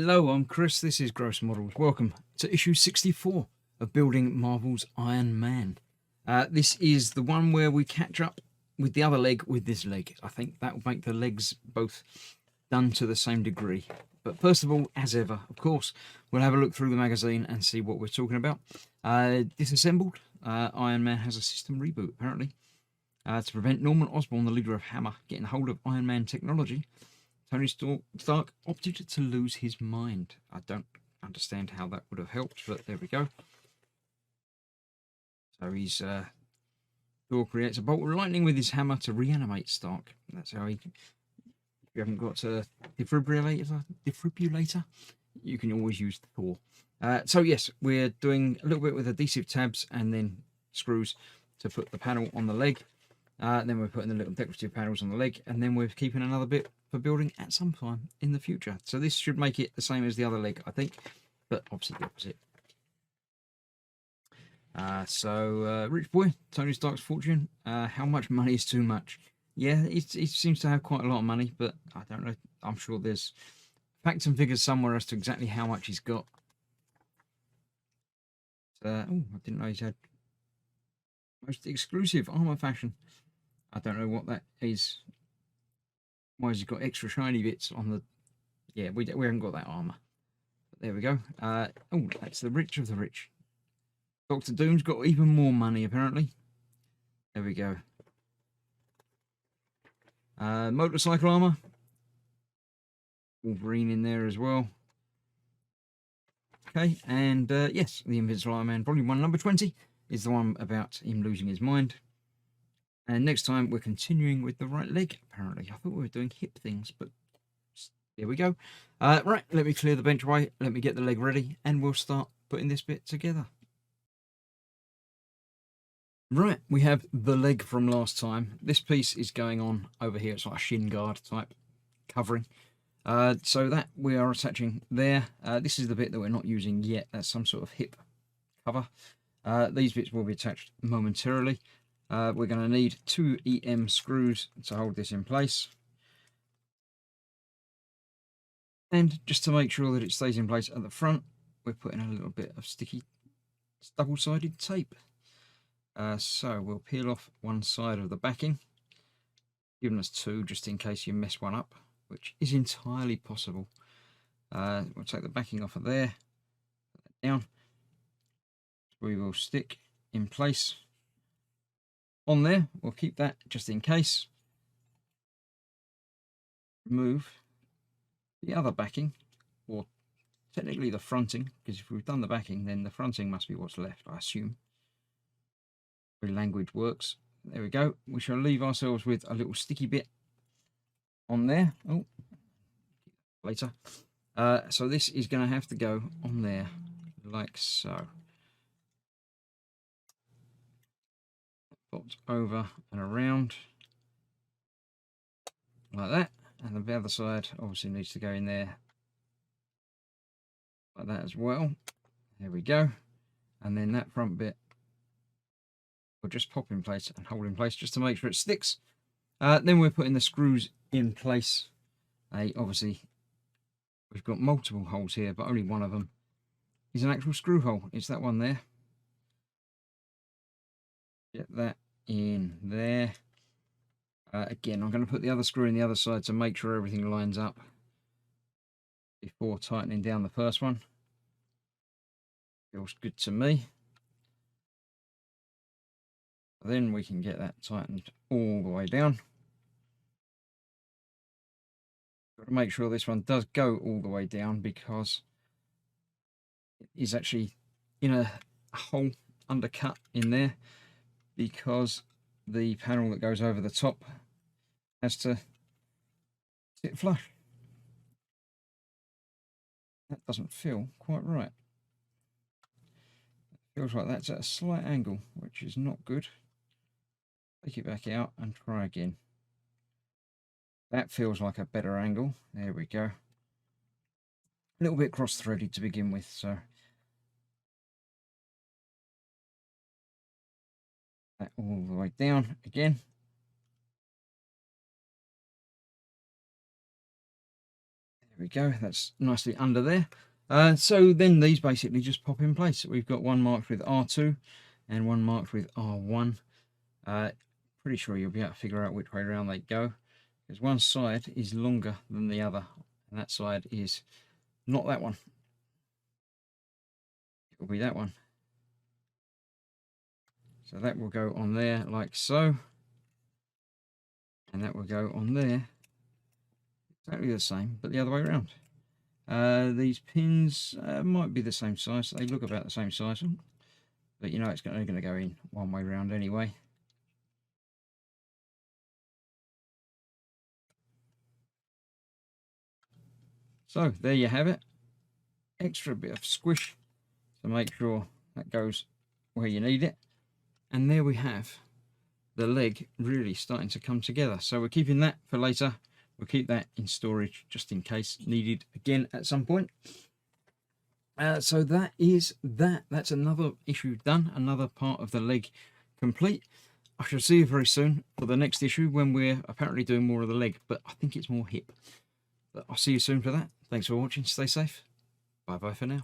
Hello, I'm Chris. This is Gross Models. Welcome to issue 64 of Building Marvel's Iron Man. This is the one where we catch up with the other leg with this leg. I think that will make the legs both done to the same degree. But first of all, as ever, of course, we'll have a look through the magazine and see what we're talking about. Disassembled, Iron Man has a system reboot, apparently. To prevent Norman Osborn, the leader of Hammer, getting hold of Iron Man technology, Tony Stark opted to lose his mind. I don't understand how that would have helped, but there we go. So he's Thor creates a bolt of lightning with his hammer to reanimate Stark. That's how he. If you haven't got a defibrillator, you can always use Thor. So yes, we're doing a little bit with adhesive tabs and then screws to put the panel on the leg. Then we're putting the little decorative panels on the leg, and then we're keeping another bit for building at some time in the future. So this should make it the same as the other leg, I think, but obviously the opposite. Rich boy, Tony Stark's fortune. How much money is too much? Yeah, he seems to have quite a lot of money, but I don't know. I'm sure there's facts and figures somewhere as to exactly how much he's got. Oh, I didn't know he's had most exclusive armor fashion. I don't know what that is. Why has he got extra shiny bits on the... Yeah, we haven't got that armor. But there we go. Oh, that's the rich of the rich. Dr. Doom's got even more money, apparently. There we go. Motorcycle armor. Wolverine in there as well. Okay, and yes, the Invincible Iron Man, Volume 1, number 20, is the one about him losing his mind. And next time, we're continuing with the right leg, apparently. I thought we were doing hip things, but there we go. Right, let me clear the bench away. Let me get the leg ready, and we'll start putting this bit together. Right, we have the leg from last time. This piece is going on over here. It's like a shin guard type covering. So that we are attaching there. This is the bit that we're not using yet. That's some sort of hip cover. These bits will be attached momentarily. We're going to need 2 EM screws to hold this in place. And just to make sure that it stays in place at the front, we're putting a little bit of sticky double-sided tape. So we'll peel off one side of the backing, giving us 2 just in case you mess one up, which is entirely possible. We'll take the backing off of there, put that down. We will stick in place on there. We'll keep that just in case. Remove the other backing, or technically the fronting, because if we've done the backing, then the fronting must be what's left, I assume. Very language works. There we go. We shall leave ourselves with a little sticky bit on there. Oh, later. So this is going to have to go on there like so. Put over and around like that, and the other side obviously needs to go in there like that as well. There we go. And then that front bit will just pop in place and hold in place just to make sure it sticks. Then we're putting the screws in place. Obviously we've got multiple holes here, but only one of them is an actual screw hole. It's that one there. Get that in there. Again, I'm going to put the other screw in the other side to make sure everything lines up before tightening down the first one. Feels good to me. Then we can get that tightened all the way down. Got to make sure this one does go all the way down, because it is actually in a hole undercut in there, because the panel that goes over the top has to sit flush. That doesn't feel quite right. It feels like that's at a slight angle, which is not good. Take it back out and try again. That feels like a better angle. There we go. A little bit cross-threaded to begin with, so that all the way down again. There we go, that's nicely under there. So then these basically just pop in place. We've got one marked with R2 and one marked with R1. Pretty sure you'll be able to figure out which way around they go, because one side is longer than the other, and that side is not that one. It will be that one. So that will go on there like so, and that will go on there exactly the same, but the other way around. These pins might be the same size. They look about the same size, but you know it's only going to go in one way round anyway. So there you have it. Extra bit of squish to make sure that goes where you need it. And there we have the leg really starting to come together. So we're keeping that for later. We'll keep that in storage just in case needed again at some point. So that is that. That's another issue done. Another part of the leg complete. I shall see you very soon for the next issue when we're apparently doing more of the leg, but I think it's more hip. But I'll see you soon for that. Thanks for watching. Stay safe. Bye bye for now.